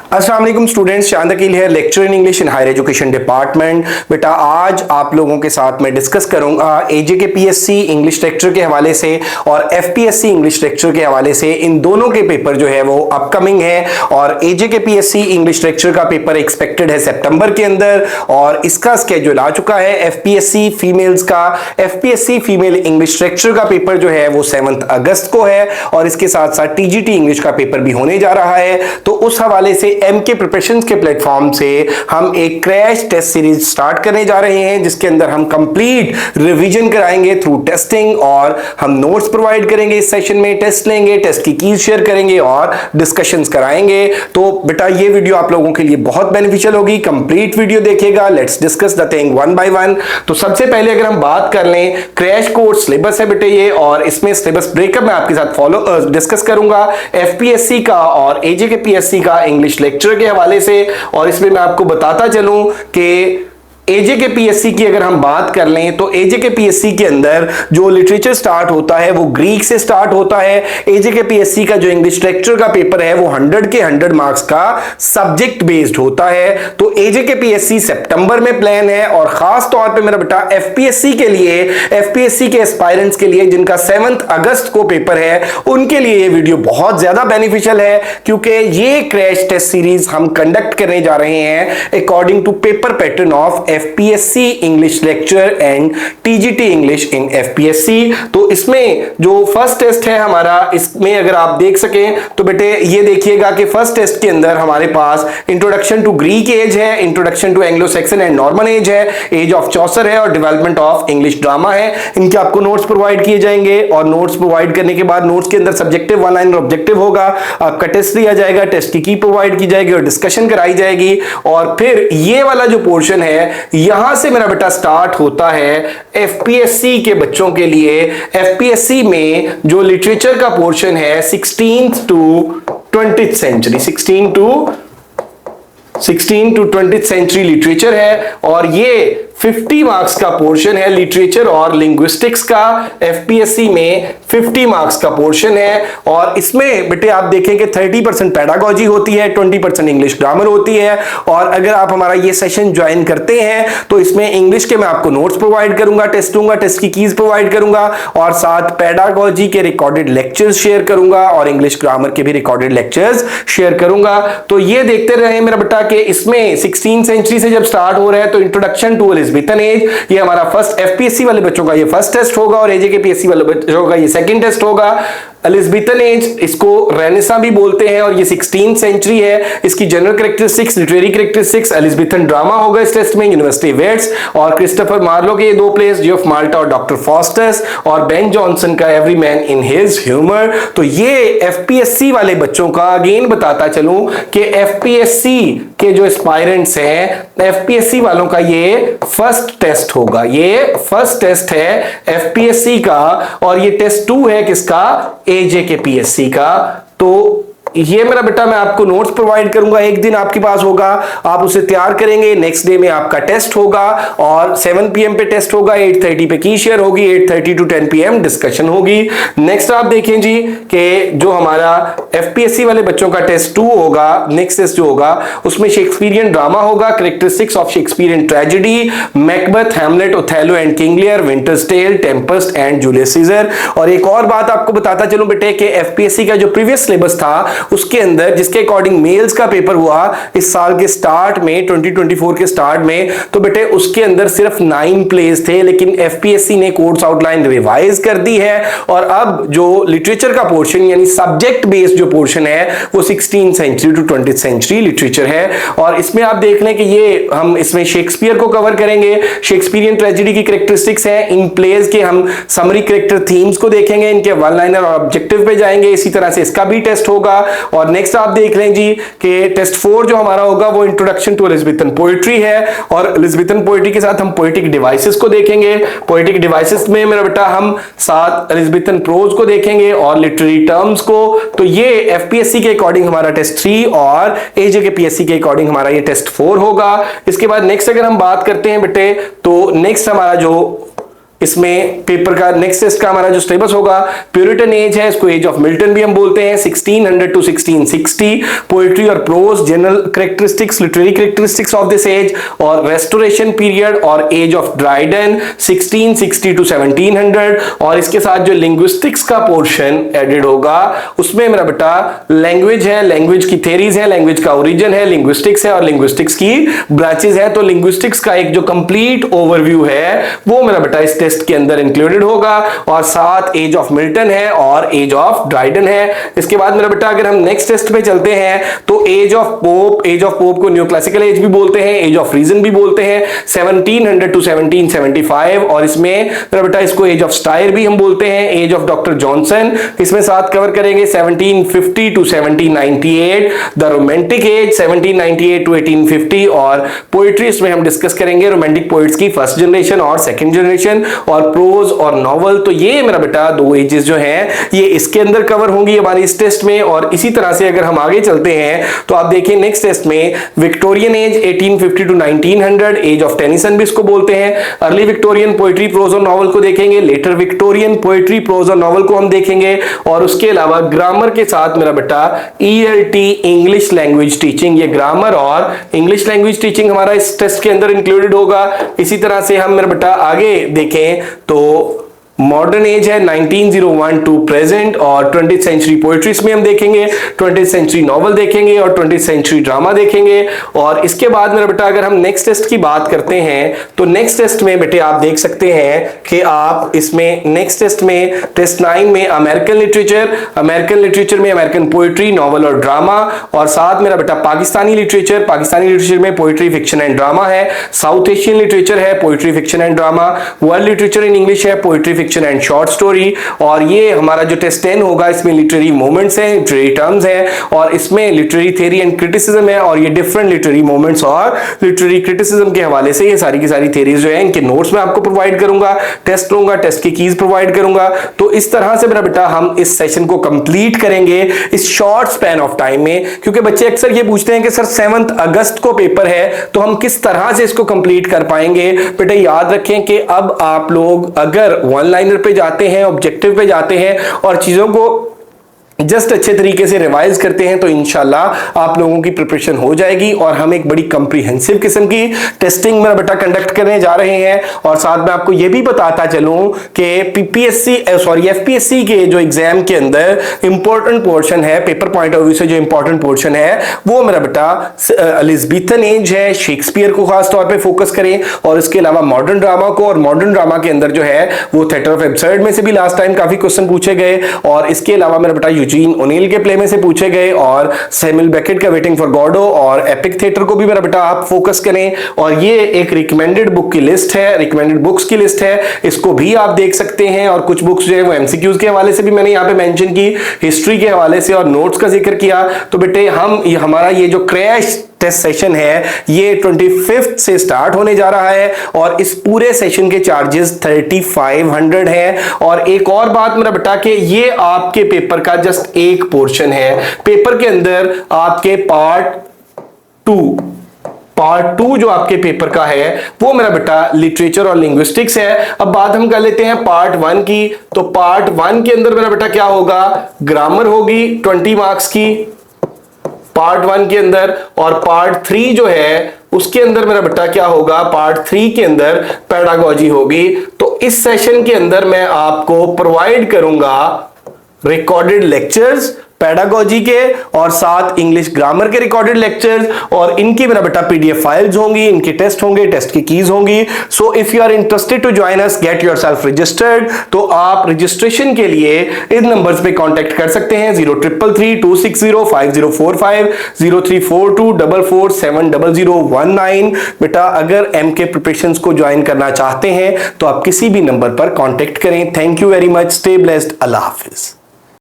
अस्सलाम वालेकुम स्टूडेंट्स, चांद अकील है, lecture in English in higher education department. बेटा आज आप लोगों के साथ मैं डिस्कस करूंगा एजेके पीएससी इंग्लिश लेक्चर के हवाले से और एफपीएससी इंग्लिश लेक्चर के हवाले से। इन दोनों के पेपर जो है वो अपकमिंग है और एजेके पीएससी इंग्लिश लेक्चर का पेपर एक्सपेक्टेड है सितंबर के अंदर और इसका स्केड्यूल आ चुका है। एफपीएससी फीमेल्स का एफपीएससी फीमेल इंग्लिश लेक्चर का पेपर जो है वो 7 अगस्त को है और इसके साथ साथ टीजीटी इंग्लिश का पेपर भी होने जा रहा है। तो उस हवाले से एमके प्रिपरेशंस के प्लेटफॉर्म से हम एक क्रैश टेस्ट सीरीज स्टार्ट करने जा रहे हैं जिसके अंदर हम कंप्लीट रिवीजन कराएंगे थ्रू टेस्टिंग और हम नोट्स प्रोवाइड करेंगे। इस सेशन में टेस्ट लेंगे, टेस्ट की कीज शेयर करेंगे और डिस्कशंस कराएंगे। तो बेटा ये वीडियो आप लोगों के लिए बहुत बेनिफिशियल होगी, कंप्लीट वीडियो देखिएगा। Let's discuss the thing one by one. तो सबसे पहले अगर हम बात कर लें, क्रैश कोर्स सिलेबस है बेटे ये, और इसमें सिलेबस ब्रेकअप मैं आपके साथ डिस्कस करूंगा एफपीएससी का और एजेके पीएससी का इंग्लिश लेक्चर के हवाले से। और इसमें मैं आपको बताता चलूं कि एजेके पीएससी की अगर हम बात कर लें तो एजेके पीएससी के अंदर जो लिटरेचर स्टार्ट होता है वो ग्रीक से स्टार्ट होता है। एजेके पीएससी का जो इंग्लिश लेक्चर का पेपर है वो 100 के 100 मार्क्स का सब्जेक्ट बेस्ड होता है। तो एजेके पीएससी सितंबर में प्लान है और खास तौर पे मेरा बेटा एफपीएससी के लिए, एफपीएससी के एस्पायरेंट्स के लिए जिनका 7 अगस्त को पेपर है, उनके लिए ये वीडियो बहुत ज्यादा बेनिफिशियल है क्योंकि ये क्रैश टेस्ट सीरीज हम कंडक्ट करने जा रहे हैं according to paper pattern of FPSC English lecture and TGT English in FPSC. तो इसमें जो फर्स्ट टेस्ट है हमारा, इसमें अगर आप देख सकें तो बेटे ये देखिएगा कि फर्स्ट टेस्ट के अंदर हमारे पास इंट्रोडक्शन टू ग्रीक एज है, introduction to Anglo Saxon and Norman age है, एज ऑफ चौसर है और डेवलपमेंट ऑफ इंग्लिश ड्रामा है। इनके आपको नोट्स प्रोवाइड किए जाएंगे और नोट्स प्रोवाइड करने के बाद नोट्स के अंदर सब्जेक्टिव 1 लाइन ऑब्जेक्टिव होगा, आपका टेस्ट लिया जाएगा, टेस्ट की प्रोवाइड की जाएगी और डिस्कशन कराई जाएगी। और फिर ये वाला जो पोर्शन है यहां से मेरा बेटा स्टार्ट होता है एफपीएससी के बच्चों के लिए। एफपीएससी में जो लिटरेचर का पोर्शन है 16th to 20th century, 16 to 20th century literature है और ये 50 मार्क्स का पोर्शन है। लिटरेचर और लिंग्विस्टिक्स का एफपीएससी में 50 मार्क्स का पोर्शन है और इसमें बेटे आप देखें कि 30% पेडागोजी होती है, 20% इंग्लिश ग्रामर होती है। और अगर आप हमारा ये सेशन ज्वाइन करते हैं तो इसमें इंग्लिश के मैं आपको नोट्स प्रोवाइड करूंगा, टेस्ट दूंगा, टेस्ट की कीज प्रोवाइड करूंगा और साथ पेडागोजी के रिकॉर्डेड लेक्चर्स शेयर करूंगा और इंग्लिश ग्रामर के भी रिकॉर्डेड लेक्चर्स शेयर करूंगा। तो ये देखते रहे मेरा बेटा कि इसमें 16th सेंचुरी से जब स्टार्ट हो रहा है तो इंट्रोडक्शन टू एलिजाबेथन एज, ये हमारा फर्स्ट एफपीएससी वाले बच्चों का ये फर्स्ट टेस्ट होगा और एजेके पीएससी वाले बच्चों का ये सेकंड टेस्ट होगा। एलिजाबेथन एज इसको रेनेसा भी बोलते हैं और ये 16th सेंचुरी है। इसकी general characteristics, literary characteristics, Elizabethan drama होगा इस टेस्ट में, यूनिवर्सिटी वेट्स और क्रिस्टोफर मार्लो के ये 2 प्लेस, जियोफ माल्टा और डॉक्टर फॉस्टस और बेन जॉनसन का every man in his humour. तो ये एफपीएससी वाले बच्चों का अगेन बताता चलूं कि एफपीएससी के जो एस्पायरेंट्स हैं, एफपीएससी वालों का ये फर्स्ट टेस्ट होगा। ये फर्स्ट टेस्ट है एफपीएससी का और ये टेस्ट 2 है किसका, एजेके पीएससी का। तो ये मेरा बेटा मैं आपको नोट्स प्रोवाइड करूंगा, एक दिन आपके पास होगा, आप उसे तैयार करेंगे, नेक्स्ट डे में आपका टेस्ट होगा और 7 PM पे टेस्ट होगा, 8:30 पे की शेयर होगी, 8:30 to 10 PM डिस्कशन होगी। नेक्स्ट आप देखें जी कि जो हमारा एफपीएससी वाले बच्चों का टेस्ट 2 होगा, नेक्स्ट टेस्ट जो होगा उसमें शेक्सपियरियन ड्रामा होगा, characteristics of Shakespearean tragedy, Macbeth, Hamlet, Othello and King Lear, Winter's Tale, Tempest and Julius Caesar. और एक और बात आपको बताता चलूं बेटे कि एफपीएससी का जो प्रीवियस सिलेबस था उसके अंदर जिसके अकॉर्डिंग मेल्स का पेपर हुआ इस साल के स्टार्ट में, 2024 के स्टार्ट में, तो बेटे उसके अंदर सिर्फ 9 प्लेस थे, लेकिन एफपीएससी ने कोर्स आउटलाइन रिवाइज कर दी है और अब जो लिटरेचर का पोर्शन यानी सब्जेक्ट बेस्ड जो पोर्शन है वो 16th century to 20th century literature है। और इसमें आप देख लें कि ये हम इसमें शेक्सपियर को कवर करेंगे, शेक्सपियरियन ट्रेजेडी की कैरेक्टरिस्टिक्स है, इन प्लेस के हम समरी कैरेक्टर थीम्स को देखेंगे, इनके 1 लाइनर और ऑब्जेक्टिव पे जाएंगे। इसी तरह से इसका भी टेस्ट होगा। और नेक्स्ट आप देख लें जी कि टेस्ट 4 जो हमारा होगा वो इंट्रोडक्शन टू एलिजाबेथन पोएट्री है और एलिजाबेथन पोएट्री के साथ हम पोएटिक डिवाइसेस को देखेंगे। पोएटिक डिवाइसेस में मेरा बेटा हम साथ एलिजाबेथन प्रोज को देखेंगे और लिटरेरी टर्म्स को। तो ये एफपीएससी के अकॉर्डिंग हमारा टेस्ट 3 और एजेके पीएससी के अकॉर्डिंग हमारा ये टेस्ट 4 होगा। इसके बाद नेक्स्ट अगर हम बात करते हैं बेटे तो नेक्स्ट हमारा जो इसमें पेपर का नेक्स्ट टेस्ट का हमारा जो सिलेबस होगा, प्यूरिटन एज है, इसको एज ऑफ मिल्टन भी हम बोलते हैं, 1600 टू 1660, पोएट्री और prose, general characteristics, literary characteristics of this age, और रेस्टोरेशन पीरियड और एज ऑफ ड्राइडन 1660 टू 1700, और इसके साथ जो लिंग्विस्टिक्स का पोर्शन एडेड होगा उसमें मेरा बेटा लैंग्वेज है, लैंग्वेज की थेरीज है, लैंग्वेज का ओरिजिन है, लिंग्विस्टिक्स है और लिंग्विस्टिक्स की ब्रांचेस है। तो लिंग्विस्टिक्स का एक जो कंप्लीट ओवरव्यू है वो मेरा बेटा इस टेस्ट के अंदर इंक्लूडेड होगा, और साथ एज ऑफ मिल्टन है और एज ऑफ ड्राइडन है। इसके बाद मेरा बेटा अगर हम नेक्स्ट टेस्ट पे चलते हैं तो एज ऑफ पोप को न्यू क्लासिकल एज भी बोलते हैं, एज ऑफ रीजन भी बोलते हैं, 1700 टू 1775, और इसमें मेरा बेटा इसको एज ऑफ स्टायर भी हम बोलते हैं, एज ऑफ डॉक्टर जॉनसन इसमें साथ कवर करेंगे, 1750 to 1798, the romantic age 1798 to 1850, और पोएट्री इसमें हम डिस्कस करेंगे रोमांटिक पोएट्स की फर्स्ट जनरेशन और सेकंड जनरेशन, और प्रोज और नॉवल। तो ये मेरा बेटा दो एजेस जो हैं ये इसके अंदर कवर होंगी हमारी इस टेस्ट में। और इसी तरह से अगर हम आगे चलते हैं तो आप देखिए नेक्स्ट टेस्ट में Victorian age 1850 to 1900, age of Tennyson भी इसको बोलते हैं, अर्ली विक्टोरियन पोएट्री प्रोज और नॉवल को देखेंगे, लेटर विक्टोरियन पोएट्री प्रोज और नॉवल को हम देखेंगे, और उसके अलावा ग्रामर के साथ मेरा बेटा ELT इंग्लिश लैंग्वेज टीचिंग, ये ग्रामर और इंग्लिश लैंग्वेज टीचिंग हमारा इस टेस्ट के अंदर इंक्लूडेड होगा। इसी तरह से हम मेरा बेटा आगे देखें तो मॉडर्न एज है 1901 टू प्रेजेंट, और 20th सेंचुरी पोएट्रीज में हम देखेंगे, 20th सेंचुरी नॉवल देखेंगे और 20th सेंचुरी ड्रामा देखेंगे। और इसके बाद मेरा बेटा अगर हम नेक्स्ट टेस्ट की बात करते हैं तो नेक्स्ट टेस्ट में बेटे आप देख सकते हैं कि आप इसमें नेक्स्ट टेस्ट में टेस्ट 9 में अमेरिकन लिटरेचर में अमेरिकन पोएट्री, नॉवल और ड्रामा, और साथ मेरा बेटा पाकिस्तानी लिटरेचर में पोएट्री, फिक्शन एंड ड्रामा है, साउथ एशियन लिटरेचर है, poetry, fiction and drama, world literature in English है, poetry, fiction and short story. और ये हमारा जो टेस्ट 10 होगा इसमें लिटरेरी मोमेंट्स हैं, लिटरेरी टर्म्स हैं, और इसमें लिटरेरी थ्योरी एंड क्रिटिसिज्म है, और ये डिफरेंट लिटरेरी मोमेंट्स और लिटरेरी क्रिटिसिज्म के हवाले से ये सारी की सारी थ्योरीज जो है इनके नोट्स मैं आपको प्रोवाइड करूंगा, टेस्ट लूंगा, टेस्ट की कीज प्रोवाइड करूंगा। तो इस तरह से मेरा बेटा हम इस सेशन को कंप्लीट करेंगे इस शॉर्ट स्पैन ऑफ टाइम में, क्योंकि बच्चे अक्सर ये पूछते हैं कि सर 7 अगस्त को पेपर है तो हम किस तरह से इसको कंप्लीट कर पाएंगे। बेटा याद रखें कि अब आप लोग अगर वन लाइनर पे जाते हैं, ऑब्जेक्टिव पे जाते हैं और चीजों को जस्ट अच्छे तरीके से रिवाइज करते हैं तो इंशाल्लाह आप लोगों की प्रिपरेशन हो जाएगी, और हम एक बड़ी कंप्रीहेंसिव किस्म की टेस्टिंग मेरा बेटा कंडक्ट करने जा रहे हैं। और साथ में आपको यह भी बताता चलूं कि एफपीएससी के जो एग्जाम के अंदर इंपॉर्टेंट पोर्शन है, पेपर पॉइंट ऑफ व्यू से जो इंपॉर्टेंट पोर्शन है वो मेरा बेटा एलिजाबेथन एज है, शेक्सपियर को खास तौर पर फोकस करें, और इसके अलावा मॉडर्न ड्रामा को, और मॉडर्न ड्रामा के अंदर जो है वो थिएटर ऑफ एब्सर्ड में से भी लास्ट टाइम काफी क्वेश्चन पूछे गए, और इसके अलावा मेरा बेटा यूजीन ओनील के प्ले में से पूछे गए, और सैमुअल बेकेट का वेटिंग फॉर गॉडो और एपिक थिएटर को भी मेरा बेटा आप फोकस करें। और ये एक रिकमेंडेड बुक की लिस्ट है, रिकमेंडेड बुक्स की लिस्ट है, इसको भी आप देख सकते हैं। और कुछ बुक्स जो है वो एमसीक्यूज के हवाले से भी मैंने यहाँ पे मेंशन की, हिस्ट्री के हवाले से और नोट्स का जिक्र किया। तो बेटे हमारा ये जो क्रैश टेस्ट सेशन है ये 25th से स्टार्ट होने जा रहा है, और इस पूरे सेशन के चार्जेस 3500 हैं। और एक और बात मेरा बेटा कि ये आपके पेपर का जस्ट एक पोर्शन है, पेपर के अंदर आपके पार्ट 2 जो आपके पेपर का है वो मेरा बेटा लिटरेचर और लिंग्विस्टिक्स है। अब बात हम कर लेते हैं पार्ट 1 की। तो पार्ट 1 के अंदर मेरा बेटा क्या होगा, ग्रामर होगी 20 मार्क्स की पार्ट 1 के अंदर, और पार्ट 3 जो है उसके अंदर मेरा बेटा क्या होगा, पार्ट 3 के अंदर पेडागोजी होगी। तो इस सेशन के अंदर मैं आपको प्रोवाइड करूंगा रिकॉर्डेड लेक्चर्स पेडागोजी के, और साथ इंग्लिश ग्रामर के रिकॉर्डेड लेक्चर्स, और इनकी मेरा बेटा पीडीएफ फाइल्स होंगी, इनके टेस्ट होंगे, टेस्ट की कीज होंगी। So if you are interested to join us, get yourself registered. तो आप रजिस्ट्रेशन के लिए इन नंबर्स पे कांटेक्ट कर सकते हैं, 0333260545, 034244700019। बेटा अगर एमके प्रिपरेशंस को ज्वाइन करना चाहते हैं तो आप किसी भी नंबर पर कांटेक्ट करें। Thank you very much, stay blessed, Allah Hafiz.